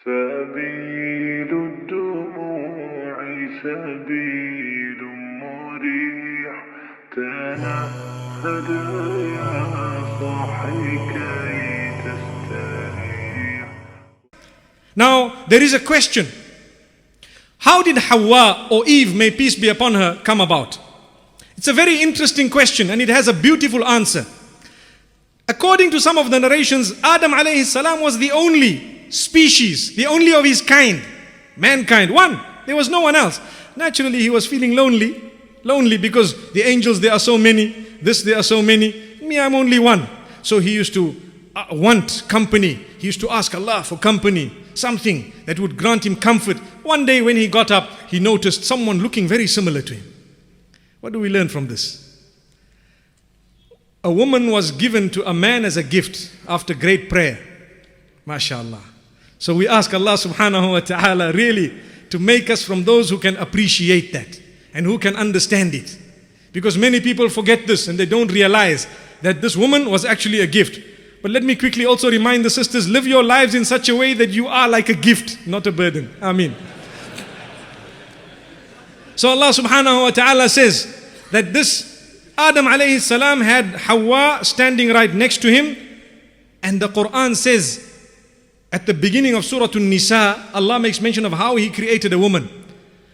سبيل الدموع سبيل مريح تنهد يا صاحي كي تستريح. Now, there is a question. How did Hawwa or Eve, may peace be upon her, come about? It's a very interesting question and it has a beautiful answer. According to some of the narrations, Adam alayhi salam was the only species, the only of his kind, mankind, one. There was no one else. Naturally, he was feeling lonely because the angels, there are so many, there are so many, me, I'm only one. So he used to want company. He used to ask Allah for company, something that would grant him comfort. One day when he got up, he noticed someone looking very similar to him. What do we learn from this? A woman was given to a man as a gift after great prayer. MashaAllah. So we ask Allah subhanahu wa ta'ala really to make us from those who can appreciate that and who can understand it. Because many people forget this and they don't realize that this woman was actually a gift. But let me quickly also remind the sisters, live your lives in such a way that you are like a gift, not a burden. Ameen. So Allah subhanahu wa ta'ala says that this Adam alayhi salam had Hawwa standing right next to him, and the Quran says at the beginning of Surah An-Nisa, Allah makes mention of how He created a woman.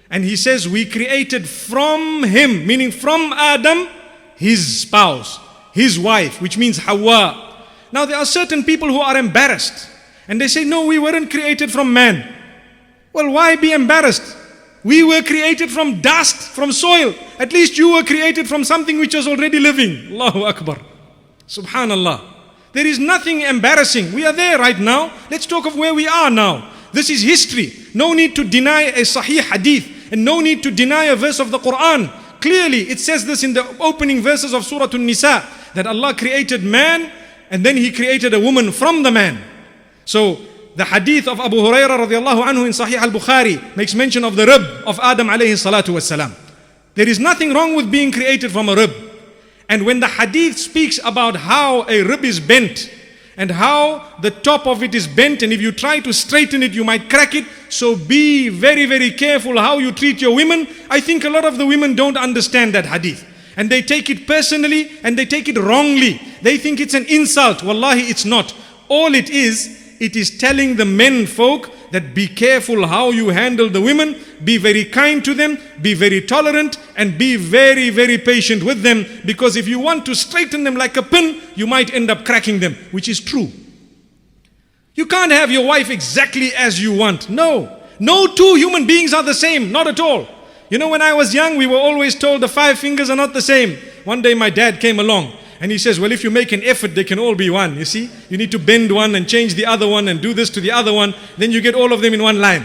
And He says, we created from him, meaning from Adam, his spouse, his wife, which means Hawwa. Now there are certain people who are embarrassed and they say, no, we weren't created from man. Well, why be embarrassed? We were created from dust, from soil. At least you were created from something which was already living. Allahu Akbar. Subhanallah. There is nothing embarrassing. We are there right now. Let's talk of where we are now. This is history. No need to deny a sahih hadith and no need to deny a verse of the Quran. Clearly, it says this in the opening verses of Surah An-Nisa, that Allah created man and then He created a woman from the man. So, the hadith of Abu Hurairah radiallahu anhu in Sahih al-Bukhari makes mention of the rib of Adam alayhi salatu wassalam. There is nothing wrong with being created from a rib. And when the hadith speaks about how a rib is bent and how the top of it is bent, and if you try to straighten it, you might crack it. So be very, very careful how you treat your women. I think a lot of the women don't understand that hadith. And they take it personally and they take it wrongly. They think it's an insult. Wallahi, it's not. All it is telling the men folk that be careful how you handle the women, be very kind to them, be very tolerant, and be very, very patient with them. Because if you want to straighten them like a pin, you might end up cracking them, which is true. You can't have your wife exactly as you want. No. No two human beings are the same, not at all. You know, when I was young, we were always told the 5 fingers are not the same. One day my dad came along and he says, well, if you make an effort, they can all be one. You see, you need to bend one and change the other one and do this to the other one. Then you get all of them in one line.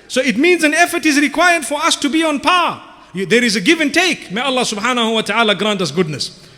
So it means an effort is required for us to be on par. There is a give and take. May Allah subhanahu wa ta'ala grant us goodness.